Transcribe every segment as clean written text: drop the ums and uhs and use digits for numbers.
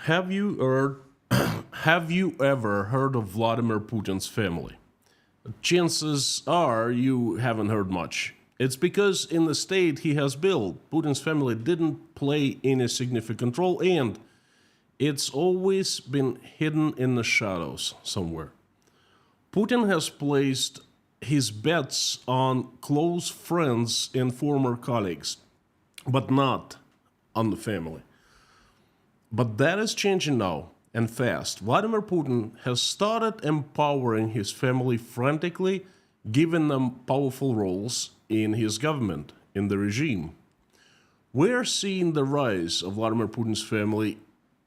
Have you heard, have you ever heard of Vladimir Putin's family? Chances are you haven't heard much. It's because in the state he has built, Putin's family didn't play any significant role, and it's always been hidden in the shadows somewhere. Putin has placed his bets on close friends and former colleagues, but not on the family. But that is changing now, and fast. Vladimir Putin has started empowering his family frantically, giving them powerful roles in his government, in the regime. We're seeing the rise of Vladimir Putin's family.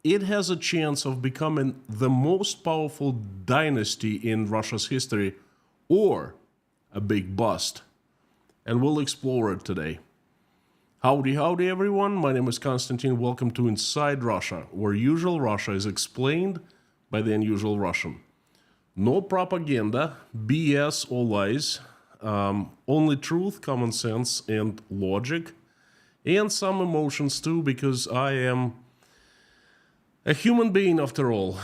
It has a chance of becoming the most powerful dynasty in Russia's history, or a big bust. And we'll explore it today. Howdy, howdy, everyone. My name is Konstantin. Welcome to Inside Russia, where usual Russia is explained by the unusual Russian. No propaganda, BS, or lies. Only truth, common sense, and logic. And some emotions too, because I am a human being after all.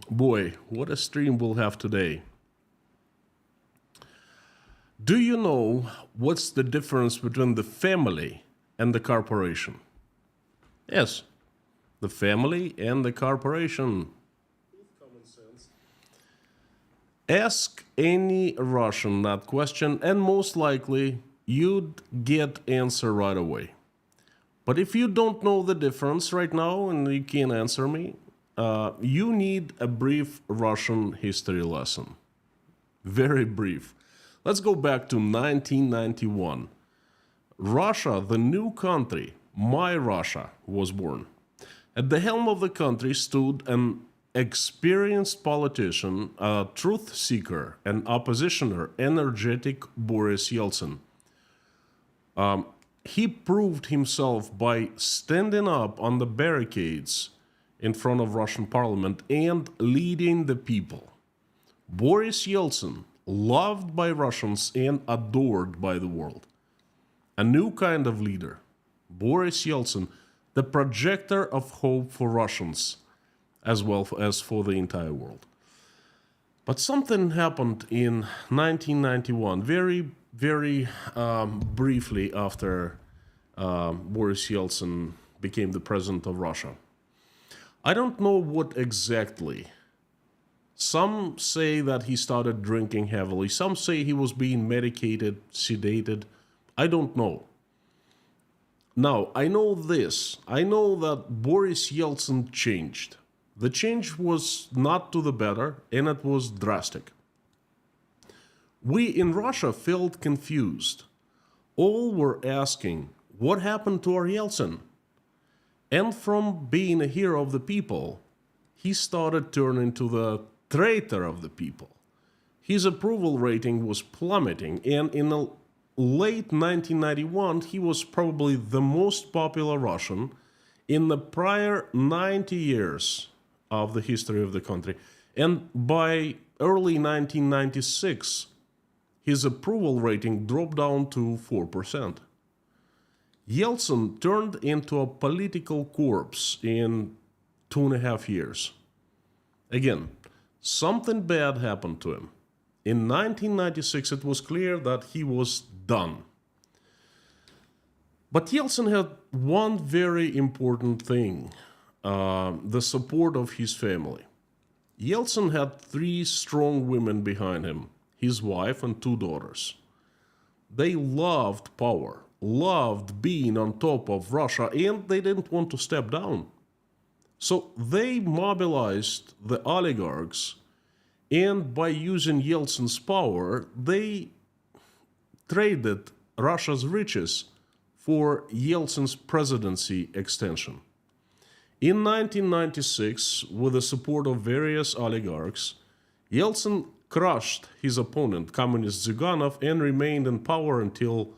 Boy, what a stream we'll have today. Do you know what's the difference between the family and the corporation? Yes, the family and the corporation. Common sense. Ask any Russian that question, and most likely you'd get answer right away. But if you don't know the difference right now and you can't answer me, you need a brief Russian history lesson. Very brief. Let's go back to 1991. Russia, the new country, my Russia, was born. At the helm of the country stood an experienced politician, a truth seeker, an oppositioner, energetic Boris Yeltsin. He proved himself by standing up on the barricades in front of Russian parliament and leading the people. Boris Yeltsin, loved by Russians and adored by the world. A new kind of leader. Boris Yeltsin, the projector of hope for Russians, as well as for the entire world. But something happened in 1991, very briefly after Boris Yeltsin became the president of Russia. I don't know what exactly. Some say that he started drinking heavily. Some say he was being medicated, sedated. I don't know. Now, I know this. I know that Boris Yeltsin changed. The change was not to the better, and it was drastic. We in Russia felt confused. All were asking, what happened to our Yeltsin? And from being a hero of the people, he started turning to the traitor of the people. His approval rating was plummeting, and in the late 1991, he was probably the most popular Russian in the prior 90 years of the history of the country. And by early 1996, his approval rating dropped down to 4%. Yeltsin turned into a political corpse in 2.5 years. Again, something bad happened to him. In 1996, it was clear that he was done. But Yeltsin had one very important thing, the support of his family. Yeltsin had 3 strong women behind him, his wife and 2 daughters. They loved power, loved being on top of Russia, and they didn't want to step down. So they mobilized the oligarchs, and by using Yeltsin's power, they traded Russia's riches for Yeltsin's presidency extension. In 1996, with the support of various oligarchs, Yeltsin crushed his opponent, communist Zyuganov, and remained in power until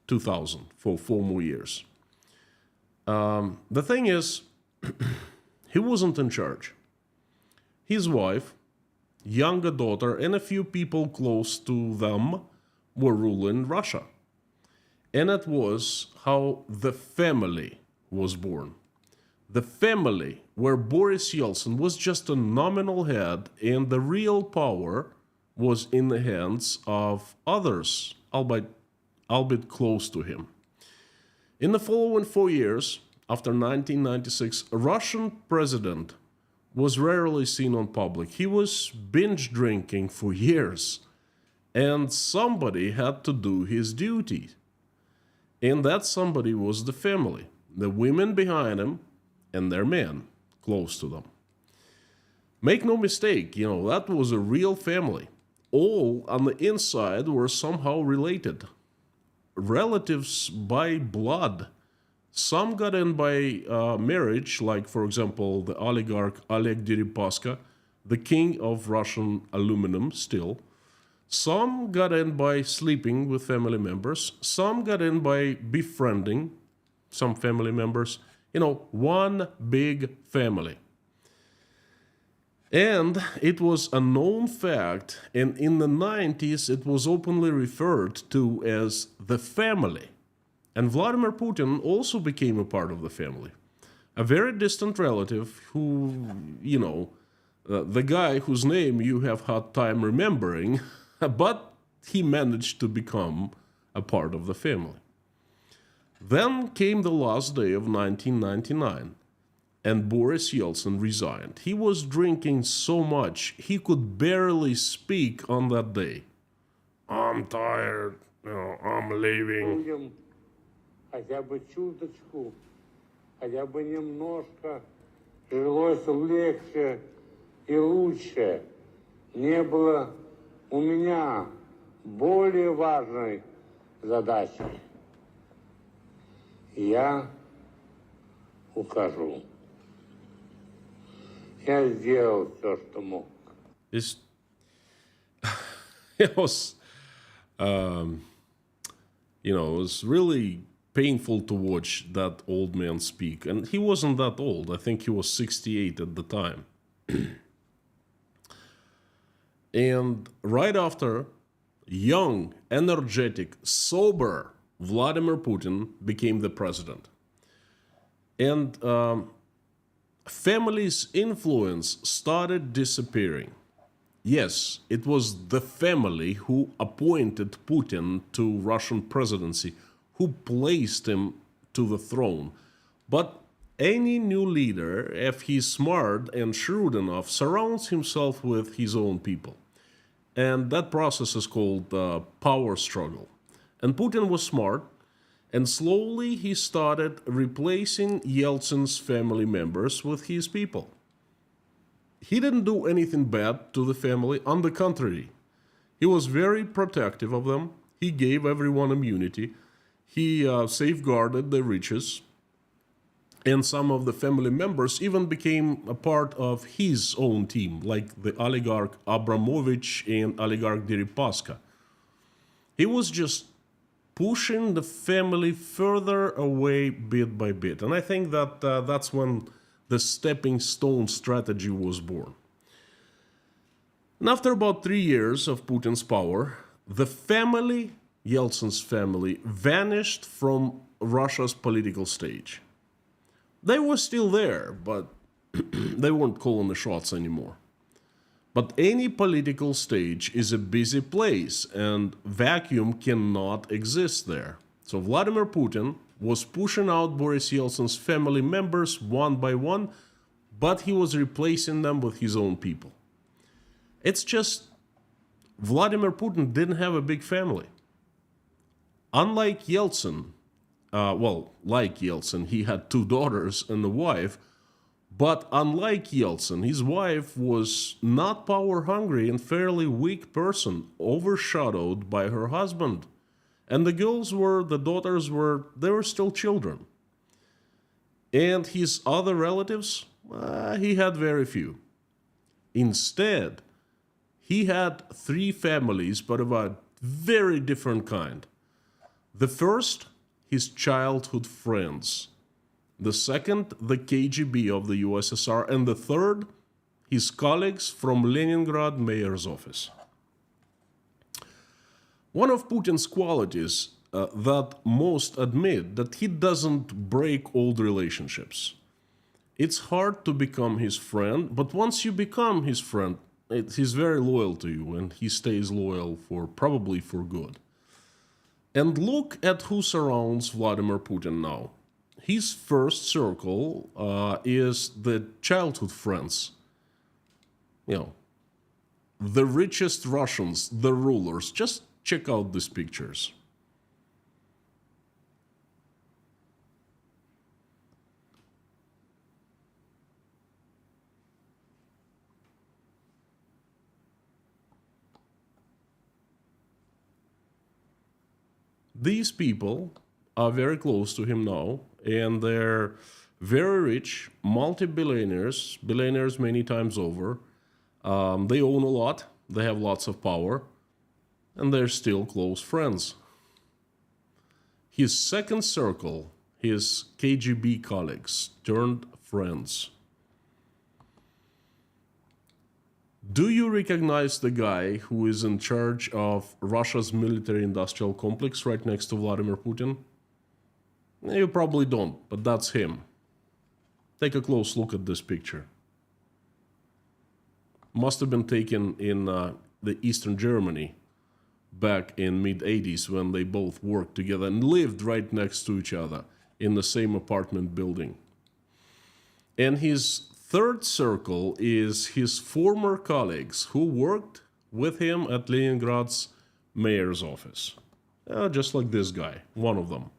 2000, for 4 more years. The thing is, he wasn't in charge. His wife, younger daughter, and a few people close to them were ruling Russia. And that was how the family was born. The family where Boris Yeltsin was just a nominal head and the real power was in the hands of others, albeit close to him. In the following 4 years, after 1996, a Russian president was rarely seen on public. He was binge drinking for years, and somebody had to do his duty. And that somebody was the family, the women behind him and their men close to them. Make no mistake, that was a real family. All on the inside were somehow related. Relatives by blood. Some got in by marriage, like, for example, the oligarch Oleg Deripaska, the king of Russian aluminum still. Some got in by sleeping with family members. Some got in by befriending some family members. One big family. And it was a known fact, and in the 90s it was openly referred to as the family. And Vladimir Putin also became a part of the family. A very distant relative who, the guy whose name you have had time remembering, but he managed to become a part of the family. Then came the last day of 1999, and Boris Yeltsin resigned. He was drinking so much, he could barely speak on that day. I'm tired, I'm leaving. Хотя бы чуточку, хотя бы немножко жилось легче и лучше. Не было у меня более важной задачи. Я ухожу. Я сделал все, что мог. It was, it was really painful to watch that old man speak. And he wasn't that old. I think he was 68 at the time. And right after, young, energetic, sober Vladimir Putin became the president. And family's influence started disappearing. Yes, it was the family who appointed Putin to Russian presidency, who placed him to the throne. But any new leader, if he's smart and shrewd enough, surrounds himself with his own people. And that process is called power struggle. And Putin was smart, and slowly he started replacing Yeltsin's family members with his people. He didn't do anything bad to the family. On the contrary, he was very protective of them. He gave everyone immunity. He safeguarded their riches. And some of the family members even became a part of his own team, like the oligarch Abramovich and oligarch Deripaska. He was just pushing the family further away bit by bit. And I think that that's when the stepping stone strategy was born. And after about 3 years of Putin's power, the family, Yeltsin's family, vanished from Russia's political stage. They were still there, but they weren't calling the shots anymore. But any political stage is a busy place, and vacuum cannot exist there. So Vladimir Putin was pushing out Boris Yeltsin's family members one by one, but he was replacing them with his own people. It's just Vladimir Putin didn't have a big family. Unlike Yeltsin, like Yeltsin, he had 2 daughters and a wife, but unlike Yeltsin, his wife was not power-hungry and fairly weak person, overshadowed by her husband. And the daughters were still children. And his other relatives, he had very few. Instead, he had 3 families, but of a very different kind. The first, his childhood friends. The second, the KGB of the USSR. And the third, his colleagues from Leningrad mayor's office. One of Putin's qualities that most admit that he doesn't break old relationships. It's hard to become his friend, but once you become his friend, he's very loyal to you, and he stays loyal for probably for good. And look at who surrounds Vladimir Putin now. His first circle is the childhood friends. You know, the richest Russians, the rulers. Just check out these pictures. These people are very close to him now, and they're very rich, multi-billionaires, billionaires many times over. They own a lot, they have lots of power, and they're still close friends. His second circle, his KGB colleagues, turned friends. Do you recognize the guy who is in charge of Russia's military-industrial complex right next to Vladimir Putin? You probably don't, but that's him. Take a close look at this picture. Must have been taken in the Eastern Germany back in mid-80s when they both worked together and lived right next to each other in the same apartment building. And his third circle is his former colleagues who worked with him at Leningrad's mayor's office. Just like this guy, one of them.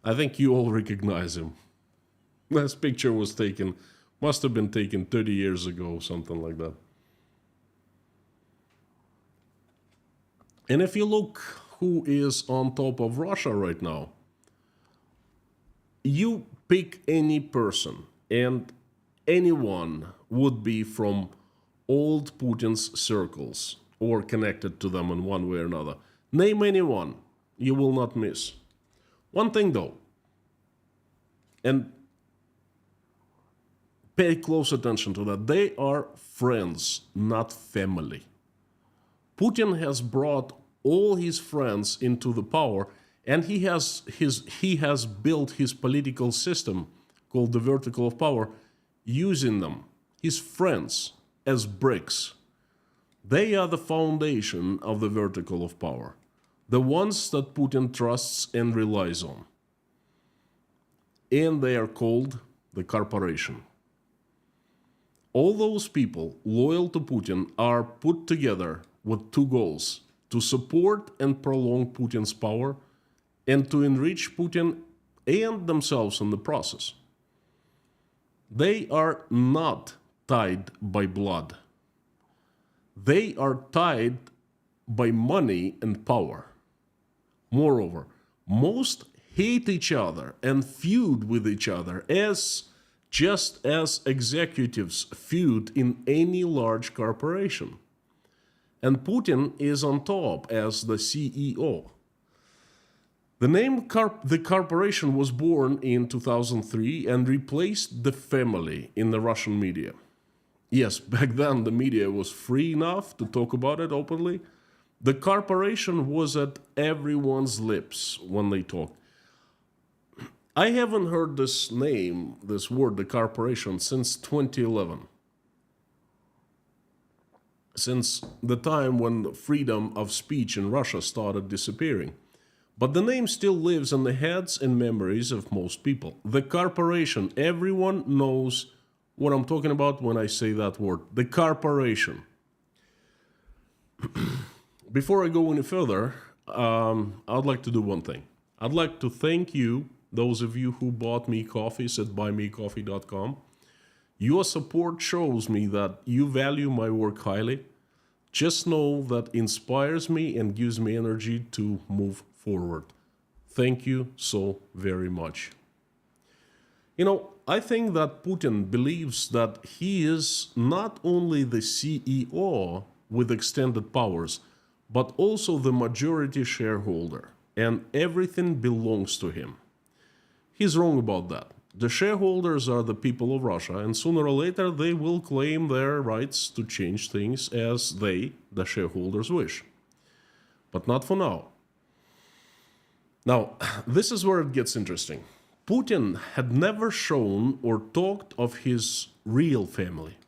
I think you all recognize him. This picture was taken, must have been taken 30 years ago, something like that. And if you look who is on top of Russia right now, you pick any person, and anyone would be from old Putin's circles or connected to them in one way or another. Name anyone, you will not miss. One thing though, and pay close attention to that, they are friends, not family. Putin has brought all his friends into the power, and he has built his political system called the vertical of power, using them, his friends, as bricks. They are the foundation of the vertical of power, the ones that Putin trusts and relies on. And they are called the corporation. All those people loyal to Putin are put together with two goals: to support and prolong Putin's power, and to enrich Putin and themselves in the process. They are not tied by blood. They are tied by money and power. Moreover, most hate each other and feud with each other just as executives feud in any large corporation. And Putin is on top as the CEO. The name the corporation was born in 2003 and replaced the family in the Russian media. Yes, back then the media was free enough to talk about it openly. The corporation was at everyone's lips when they talked. I haven't heard this name, this word, the corporation, since 2011. Since the time when freedom of speech in Russia started disappearing. But the name still lives in the heads and memories of most people. The corporation, everyone knows what I'm talking about when I say that word. The corporation. Before I go any further, I'd like to do one thing. I'd like to thank you, those of you who bought me coffees at buymecoffee.com. Your support shows me that you value my work highly. Just know that inspires me and gives me energy to move forward. Thank you so very much. You know, I think that Putin believes that he is not only the CEO with extended powers, but also the majority shareholder, and everything belongs to him. He's wrong about that. The shareholders are the people of Russia, and sooner or later they will claim their rights to change things as they, the shareholders, wish. But not for now. Now, this is where it gets interesting. Putin had never shown or talked of his real family.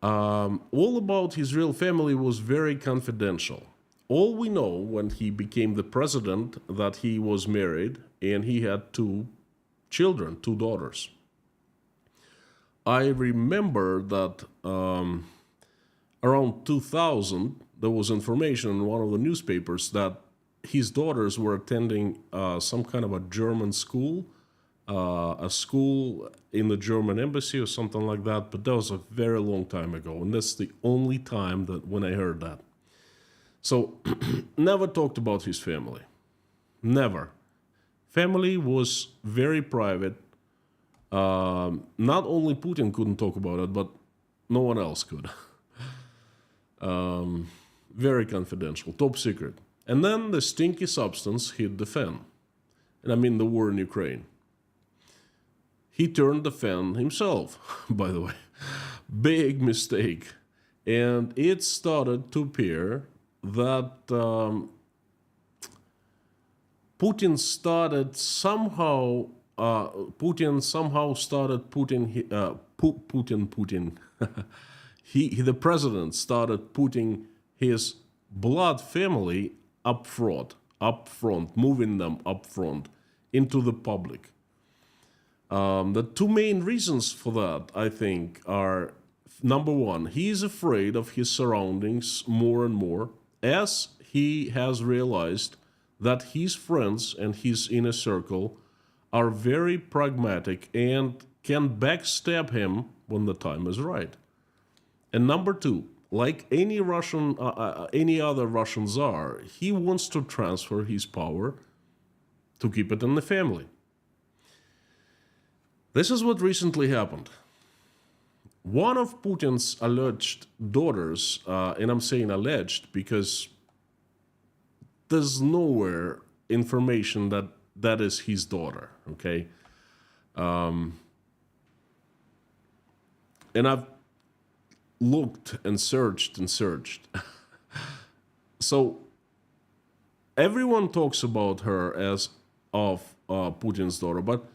All about his real family was very confidential. All we know when he became the president that he was married and he had two children, two daughters. I remember that around 2000, there was information in one of the newspapers that his daughters were attending some kind of a German school, a school in the German embassy or something like that, but that was a very long time ago, and that's the only time that when I heard that. So, never talked about his family. Never. Family was very private. Not only Putin couldn't talk about it, but no one else could. Very confidential, top secret. And then the stinky substance hit the fan. And I mean the war in Ukraine. He turned the fan himself, by the way. Big mistake. And it started to appear that Putin somehow started putting the president started putting his blood family up front, moving them up front into the public. The two main reasons for that, I think, are number one, he is afraid of his surroundings more and more, as he has realized that his friends and his inner circle are very pragmatic and can backstab him when the time is right. And number two, like any other Russian czar, he wants to transfer his power to keep it in the family. This is what recently happened. One of Putin's alleged daughters, and I'm saying alleged because there's nowhere information that that is his daughter, okay? And I've looked and searched. So everyone talks about her as of Putin's daughter, but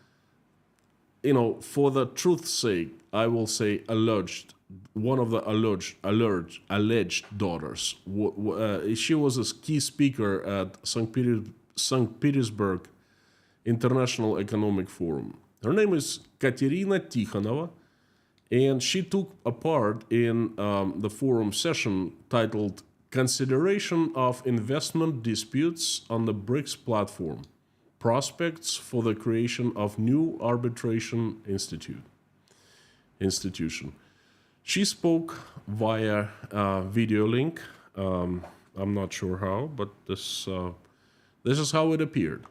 you know, for the truth's sake, I will say alleged. One of the alleged daughters. She was a key speaker at St. Petersburg International Economic Forum. Her name is Katerina Tikhonova, and she took a part in the forum session titled Consideration of Investment Disputes on the BRICS Platform, Prospects for the Creation of New Arbitration Institution. She spoke via video link. I'm not sure how, but this is how it appeared.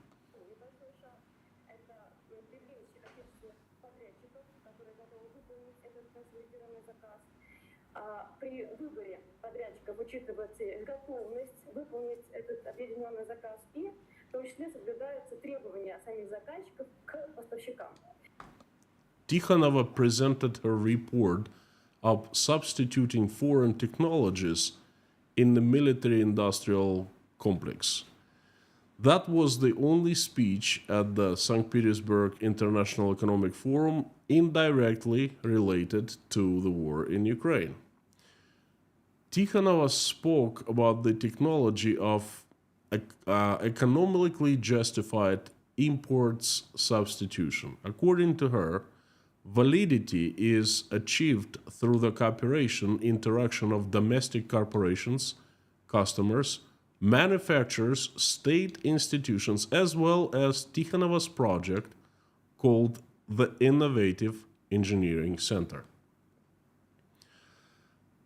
При выборе подрядчика учитывается готовность выполнить этот объединенный заказ и в том числе соблюдаются требования самих заказчиков к поставщикам. Tikhonova presented her report of substituting foreign technologies in the military-industrial complex. That was the only speech at the St. Petersburg International Economic Forum indirectly related to the war in Ukraine. Tikhonova spoke about the technology of economically justified imports substitution. According to her, validity is achieved through the cooperation interaction of domestic corporations, customers, manufacturers, state institutions, as well as Tikhonova's project called the Innovative Engineering Center.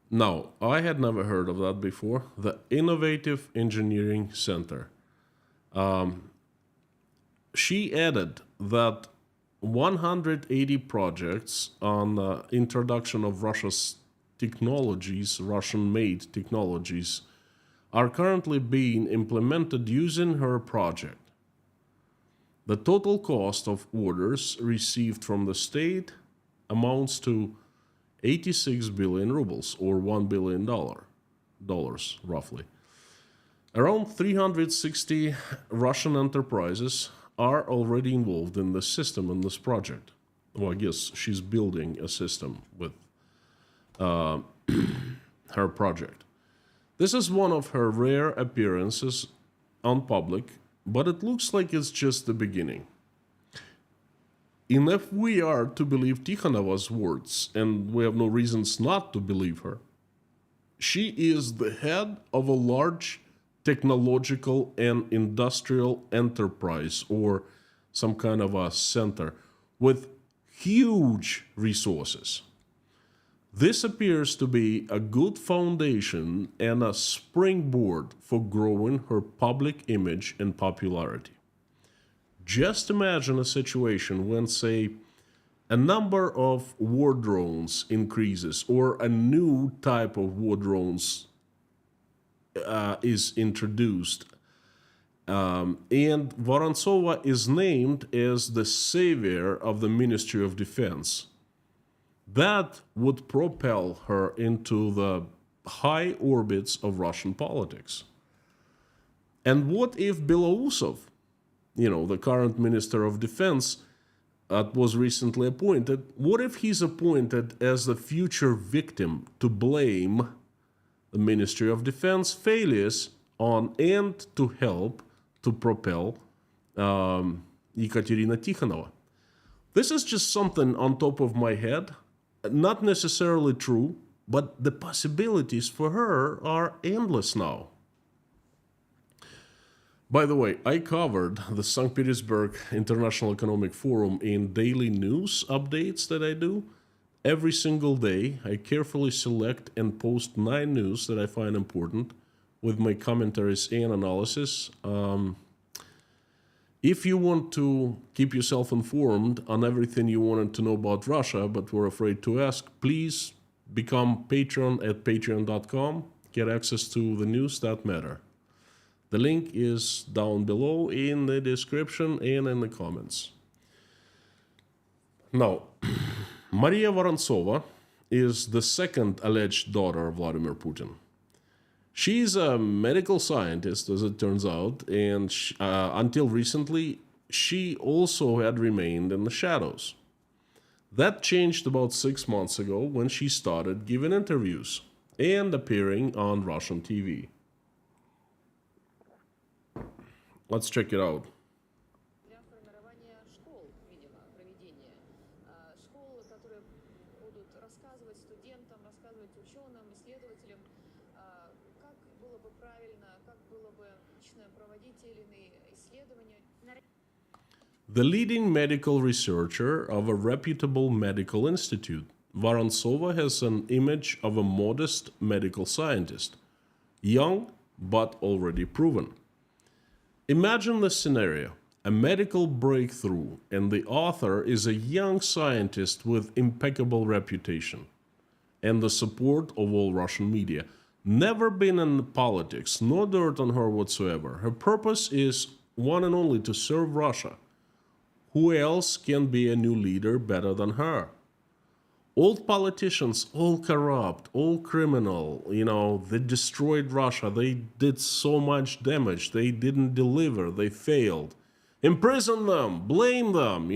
Now, I had never heard of that before, the Innovative Engineering Center. She added that 180 projects on the introduction of Russia's technologies, Russian-made technologies, are currently being implemented using her project. The total cost of orders received from the state amounts to 86 billion rubles, or $1 billion, roughly. Around 360 Russian enterprises are already involved in this system, in this project. Well, I guess she's building a system with her project. This is one of her rare appearances on public, but it looks like it's just the beginning. And if we are to believe Tikhonova's words, and we have no reasons not to believe her, she is the head of a large technological and industrial enterprise, or some kind of a center, with huge resources. This appears to be a good foundation and a springboard for growing her public image and popularity. Just imagine a situation when, say, a number of war drones increases, or a new type of war drones is introduced, and Vorontsova is named as the savior of the Ministry of Defense. That would propel her into the high orbits of Russian politics. And what if Belousov, the current Minister of Defense that was recently appointed, what if he's appointed as the future victim to blame the Ministry of Defense failures on and to help to propel Ekaterina Tikhonova? This is just something on top of my head, not necessarily true, but the possibilities for her are endless now. By the way, I covered the St. Petersburg International Economic Forum in daily news updates that I do. Every single day, I carefully select and post 9 news that I find important with my commentaries and analysis. If you want to keep yourself informed on everything you wanted to know about Russia but were afraid to ask, please become patron at patreon.com. Get access to the news that matter. The link is down below in the description and in the comments. Now, Maria Vorontsova is the second alleged daughter of Vladimir Putin. She's a medical scientist, as it turns out, and until recently, she also had remained in the shadows. That changed about 6 months ago when she started giving interviews and appearing on Russian TV. Let's check it out. Для формирования школ, видимо, проведения. Школы, которые будут рассказывать студентам, рассказывать ученым, исследователям, как было бы правильно, как было бы лично проводить те или иные исследования. The leading medical researcher of a reputable medical institute, Vorontsova has an image of a modest medical scientist, young but already proven. Imagine this scenario: a medical breakthrough, and the author is a young scientist with impeccable reputation and the support of all Russian media. Never been in politics, no dirt on her whatsoever. Her purpose is one and only to serve Russia. Who else can be a new leader better than her? Old politicians, all corrupt, all criminal, they destroyed Russia. They did so much damage. They didn't deliver. They failed. Imprison them, blame them,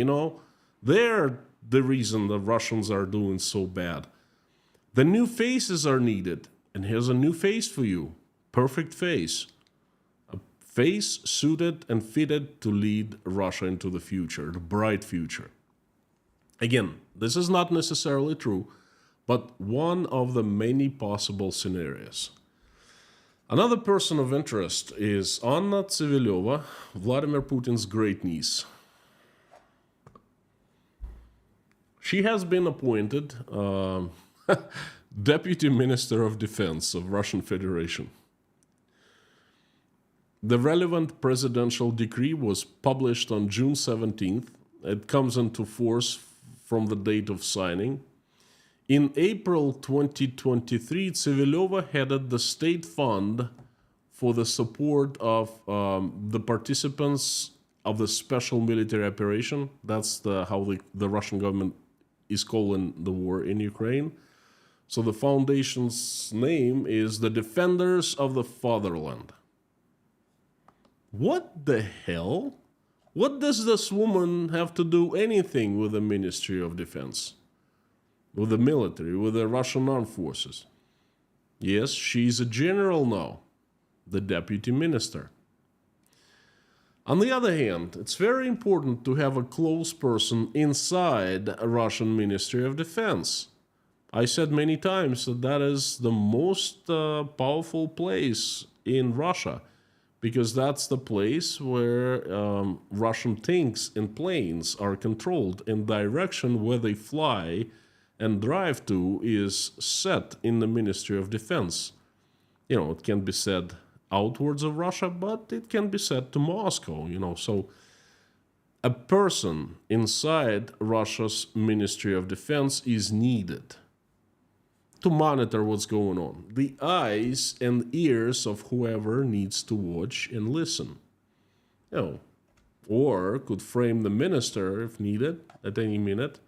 They're the reason the Russians are doing so bad. The new faces are needed. And here's a new face for you. Perfect face. A face suited and fitted to lead Russia into the future, the bright future. Again, this is not necessarily true, but one of the many possible scenarios. Another person of interest is Anna Tseveleva, Vladimir Putin's great-niece. She has been appointed Deputy Minister of Defense of Russian Federation. The relevant presidential decree was published on June 17th. It comes into force from the date of signing. In April 2023, Tseveleva headed the state fund for the support of the participants of the special military operation. That's how the Russian government is calling the war in Ukraine. So the foundation's name is the Defenders of the Fatherland. What the hell What does this woman have to do anything with the Ministry of Defense? With the military, with the Russian armed forces? Yes, she's a general now, the deputy minister. On the other hand, it's very important to have a close person inside a Russian Ministry of Defense. I said many times that that is the most powerful place in Russia, because that's the place where Russian tanks and planes are controlled, and direction where they fly and drive to is set in the Ministry of Defense. You know, it can be said outwards of Russia, but it can be said to Moscow, you know. So a person inside Russia's Ministry of Defense is needed to monitor what's going on. The eyes and ears of whoever needs to watch and listen. You know, or could frame the minister if needed at any minute.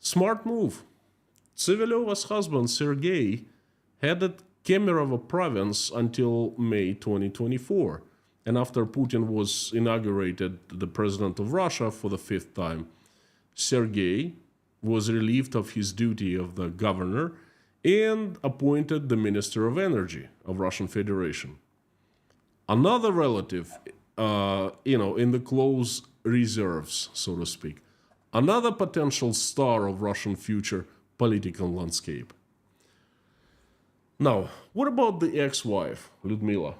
Smart move. Civilova's husband, Sergei, headed Kemerovo province until May 2024. And after Putin was inaugurated the president of Russia for the 5th time, Sergei was relieved of his duty of the governor and appointed the Minister of Energy of Russian Federation. Another relative, in the close reserves, so to speak. Another potential star of Russian future political landscape. Now, what about the ex-wife, Ludmila?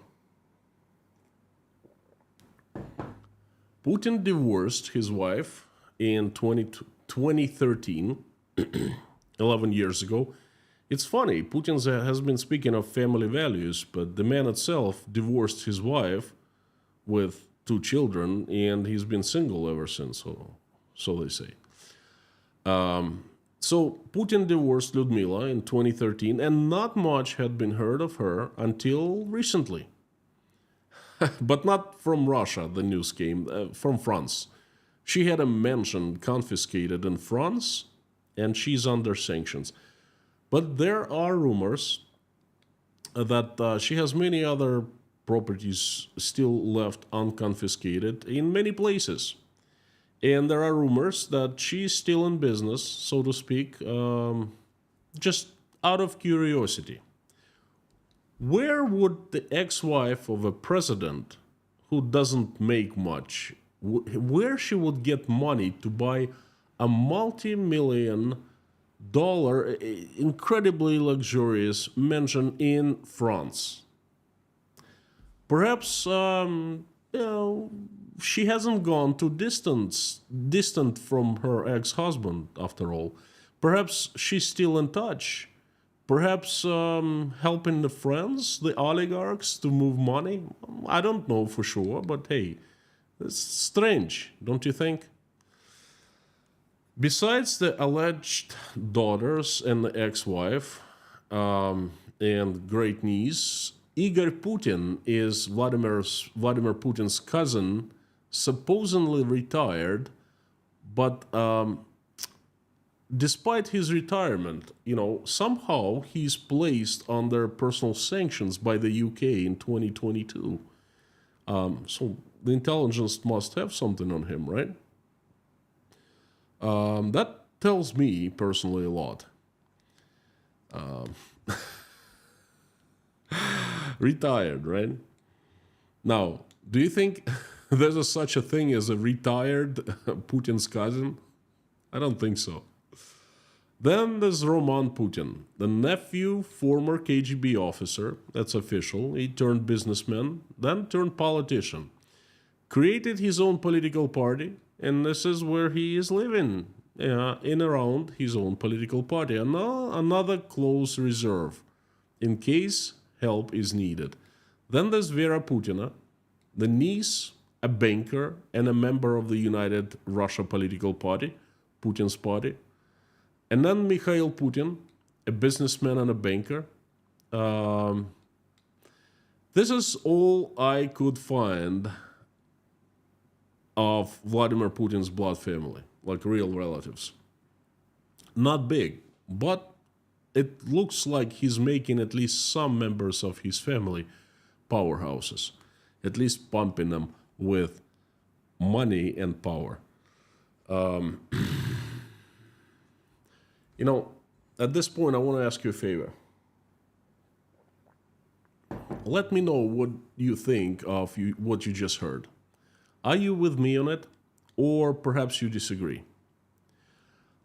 Putin divorced his wife in 2013, 11 years ago. It's funny, Putin has been speaking of family values, but the man itself divorced his wife with 2 children, and he's been single ever since, so they say. So Putin divorced Ludmila in 2013, and not much had been heard of her until recently. But not from Russia, the news came, from France. She had a mansion confiscated in France, and she's under sanctions. But there are rumors that she has many other properties still left unconfiscated in many places. And there are rumors that she's still in business, so to speak, just out of curiosity. Where would the ex-wife of a president who doesn't make much, where she would get money to buy a multi-million-dollar, incredibly luxurious mansion in France? Perhaps, she hasn't gone too distant from her ex-husband, after all. Perhaps she's still in touch. Perhaps helping the friends, the oligarchs, to move money. I don't know for sure, but hey, it's strange, don't you think? Besides the alleged daughters and the ex-wife and great niece, Igor Putin is Vladimir Putin's cousin, supposedly retired, but despite his retirement, somehow he's placed under personal sanctions by the UK in 2022. So the intelligence must have something on him, right? That tells me personally a lot. Retired, right? Now, do you think there's such a thing as a retired Putin's cousin? I don't think so. Then there's Roman Putin, the nephew, former KGB officer, that's official. He turned businessman, then turned politician. Created his own political party, and this is where he is living, in around his own political party. Another close reserve, in case help is needed. Then there's Vera Putina, the niece, a banker, and a member of the United Russia political party, Putin's party. And then Mikhail Putin, a businessman and a banker. This is all I could find of Vladimir Putin's blood family, like real relatives. Not big, but it looks like he's making at least some members of his family powerhouses, at least pumping them with money and power. You know, at this point, I want to ask you a favor. Let me know what you think of what you just heard. Are you with me on it? Or perhaps you disagree?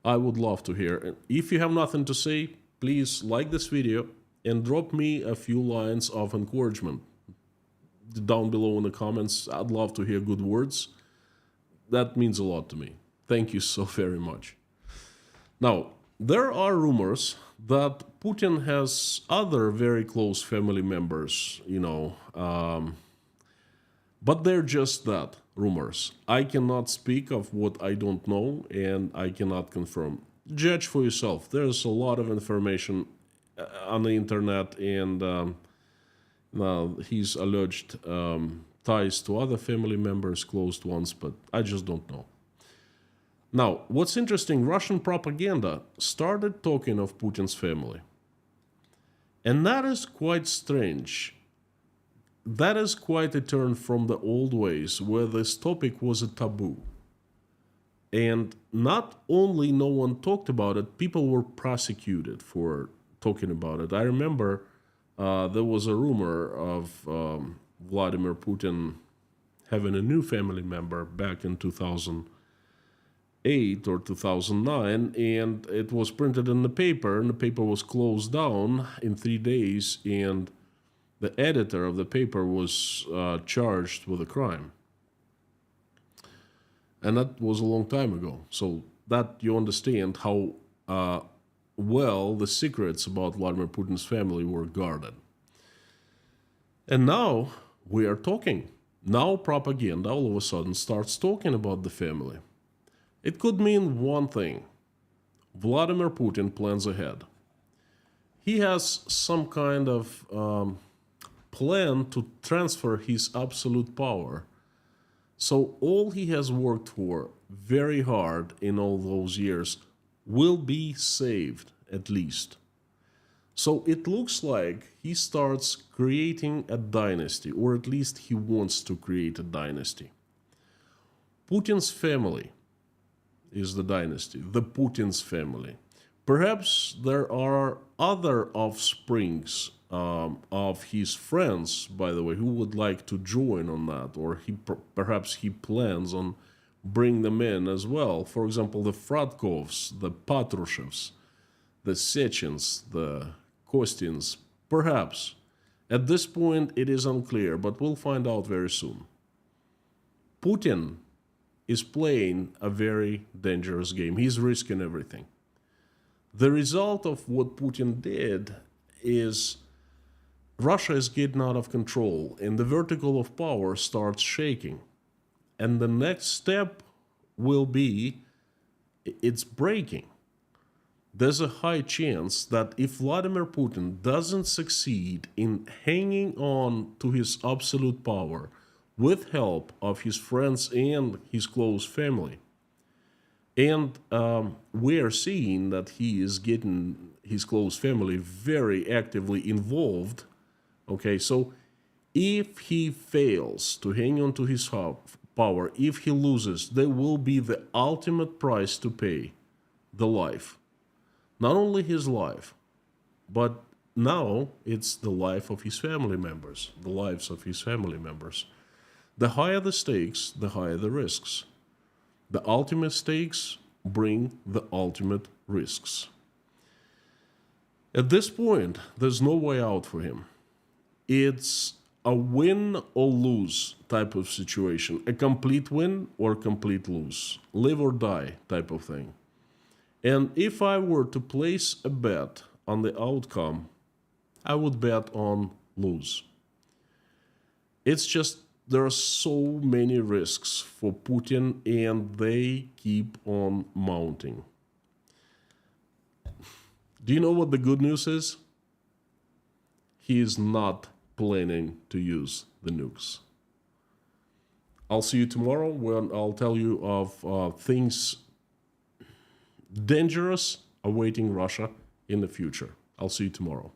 I would love to hear. And if you have nothing to say, please like this video and drop me a few lines of encouragement down below in the comments. I'd love to hear good words. That means a lot to me. Thank you so very much. Now, there are rumors that Putin has other very close family members, but they're just that, rumors. I cannot speak of what I don't know, and I cannot confirm. Judge for yourself. There's a lot of information on the internet, and his alleged ties to other family members, close ones, but I just don't know. Now, what's interesting, Russian propaganda started talking of Putin's family. And that is quite strange. That is quite a turn from the old ways where this topic was a taboo. And not only no one talked about it, people were prosecuted for talking about it. I remember there was a rumor of Vladimir Putin having a new family member back in 2008 or 2009, and it was printed in the paper, and the paper was closed down in 3 days, and the editor of the paper was charged with a crime. And that was a long time ago. So that you understand how well the secrets about Vladimir Putin's family were guarded. And now we are talking. Now propaganda all of a sudden starts talking about the family. It could mean one thing. Vladimir Putin plans ahead. He has some kind of plan to transfer his absolute power. So all he has worked for very hard in all those years will be saved, at least. So it looks like he starts creating a dynasty, or at least he wants to create a dynasty. Putin's family is the dynasty, the Putins family. Perhaps there are other offsprings of his friends, by the way, who would like to join on that, or perhaps he plans on bring them in as well. For example, the Fradkovs, the Patrushevs, the Sechins, the Kostins, perhaps. At this point, it is unclear, but we'll find out very soon. Putin is playing a very dangerous game. He's risking everything. The result of what Putin did is Russia is getting out of control, and the vertical of power starts shaking. And the next step will be it's breaking. There's a high chance that if Vladimir Putin doesn't succeed in hanging on to his absolute power with help of his friends and his close family, and we are seeing that he is getting his close family very actively involved. Okay, so if he fails to hang on to his power, if he loses, there will be the ultimate price to pay, the life. Not only his life, but now it's the life of his family members, the lives of his family members. The higher the stakes, the higher the risks. The ultimate stakes bring the ultimate risks. At this point, there's no way out for him. It's a win or lose type of situation, a complete win or complete lose, live or die type of thing. And if I were to place a bet on the outcome, I would bet on lose. It's just there are so many risks for Putin, and they keep on mounting. Do you know what the good news is? He is not planning to use the nukes. I'll see you tomorrow when I'll tell you of things dangerous awaiting Russia in the future. I'll see you tomorrow.